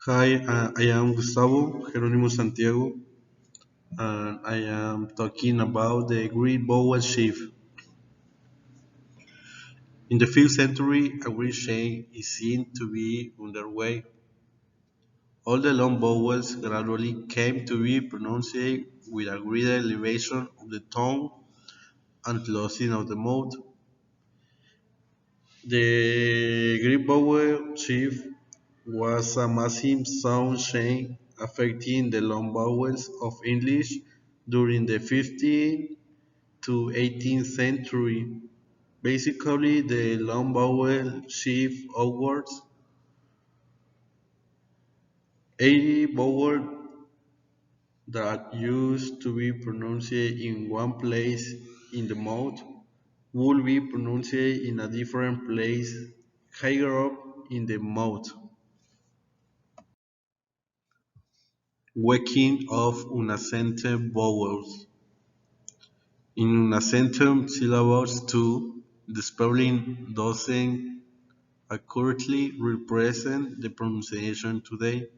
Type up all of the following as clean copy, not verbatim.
Hi, I am Gustavo Jeronimo Santiago, and I am talking about the Greek vowel shift. In the 5th century, a Greek change is seen to be underway. All the long vowels gradually came to be pronounced with a greater elevation of the tongue and closing of the mouth. The Greek vowel shift was a massive sound change affecting the long vowels of English during the 15th to 18th century. Basically, the long vowel shift outwards. 80 vowels that used to be pronounced in one place in the mouth will be pronounced in a different place higher up in the mouth. Waking of unaccented vowels. In unaccented syllables too, the spelling doesn't accurately represent the pronunciation today.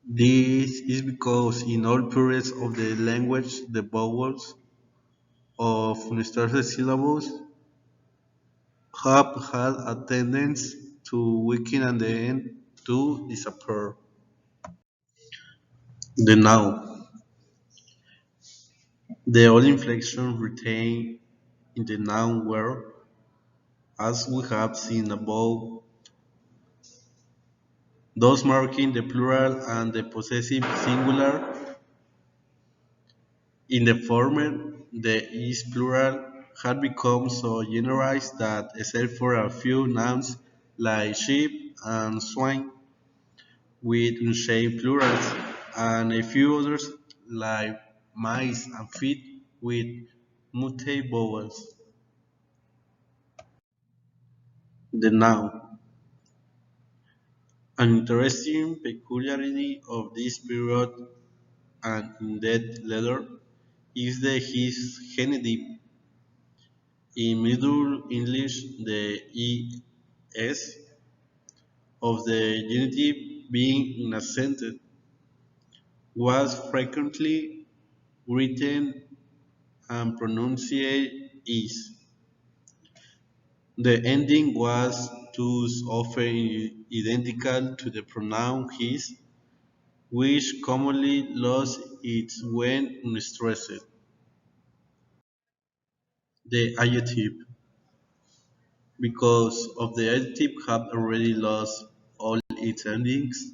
This is because in all periods of the language, the vowels of unstarted syllables have had a tendency to weaken and then to disappear. The noun. The all inflection retained in the noun were, as we have seen above, those marking the plural and the possessive singular. In the former, the is plural had become so generalized that, except for a few nouns like sheep and swine with unshaped plurals, and a few others like mice and feet with mute vowels, the noun. An interesting peculiarity of this period and in-depth letter is the his genitive. In Middle English, the "es" of the genitive being unaccented was frequently written and pronounced "is". The ending was thus often identical to the pronoun "his", which commonly lost its when unstressed. The adjective, because of the adjective have already lost all its endings,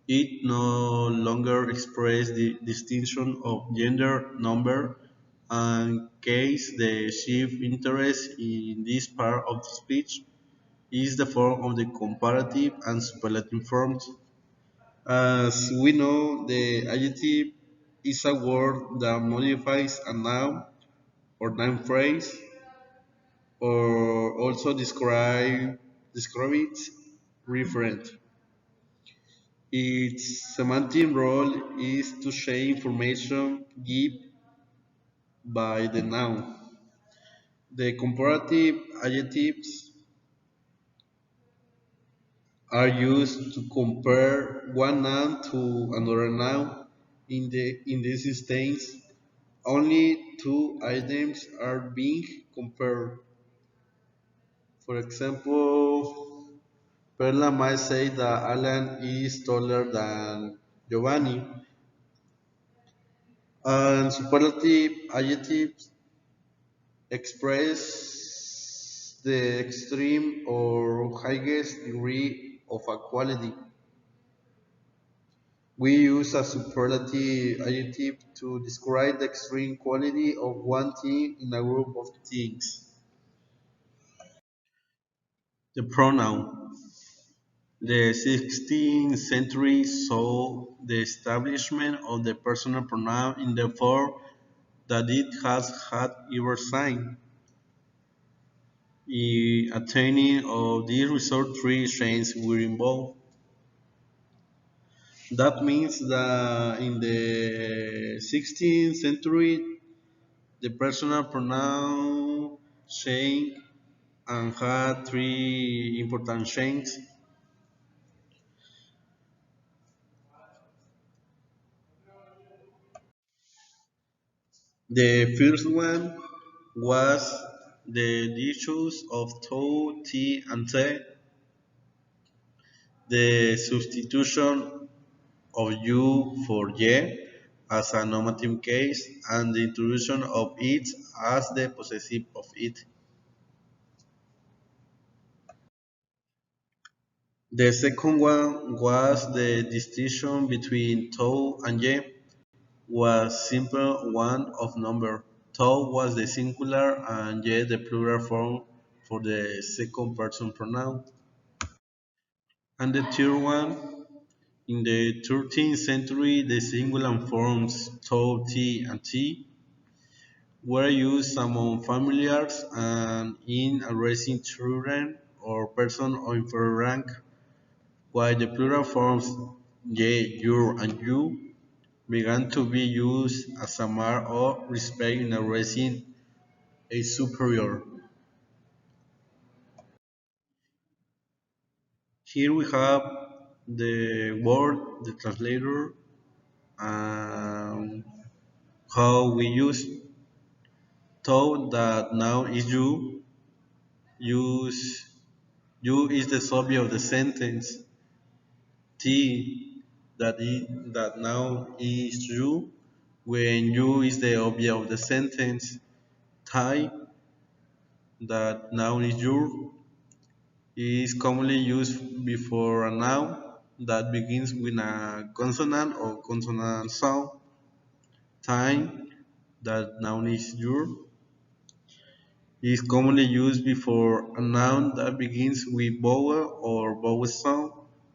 it no longer expresses the distinction of gender, number, and case the chief interest in this part of the speech is the form of the comparative and superlative forms. As we know, the adjective is a word that modifies a noun or noun phrase or also describe its referent. Its semantic role is to share information given by the noun. The comparative adjectives are used to compare one noun to another noun. In this instance, only two items are being compared. For example, Perla might say that Alan is taller than Giovanni, and superlative adjectives express the extreme or highest degree of a quality. We use a superlative adjective to describe the extreme quality of one thing in a group of things. The pronoun. The 16th century saw the establishment of the personal pronoun in the form that it has had ever since. In attaining of these result three chains were involved. That means that in the 16th century, the personal pronoun chain and had three important chains. The first one was the issues of tau, t, and t, the substitution of u for ye as a nominative case, and the introduction of it as the possessive of it. The second one was the distinction between tau and ye was simple one of number. Tau was the singular and ye the plural form for the second person pronoun. And the third one, in the 13th century, the singular forms tau, t, and t were used among familiars and in addressing children or persons of inferior rank, while the plural forms ye, your, and you began to be used as a mark of respect in addressing a superior. Here we have the word, the translator, and how we use thought that now is you. Use you is the subject of the sentence. T that now is you when you is the object of the sentence. Tie that noun is your is commonly used before a noun that begins with a consonant or consonant sound. Time that noun is your is commonly used before a noun that begins with vowel or vowel sound.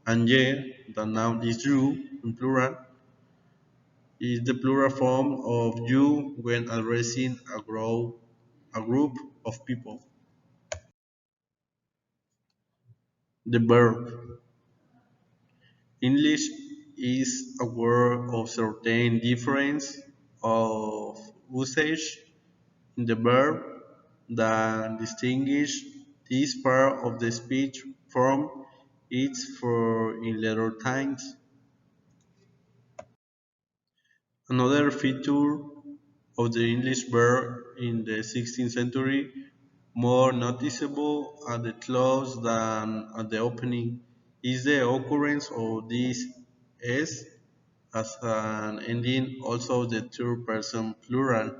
And ye, the noun is you in plural, is the plural form of you when addressing a group of people. The verb. English is aware of certain difference of usage in the verb that distinguish this part of the speech from its for in later times. Another feature of the English verb in the 16th century, more noticeable at the close than at the opening, is the occurrence of this s as an ending, also the third person plural.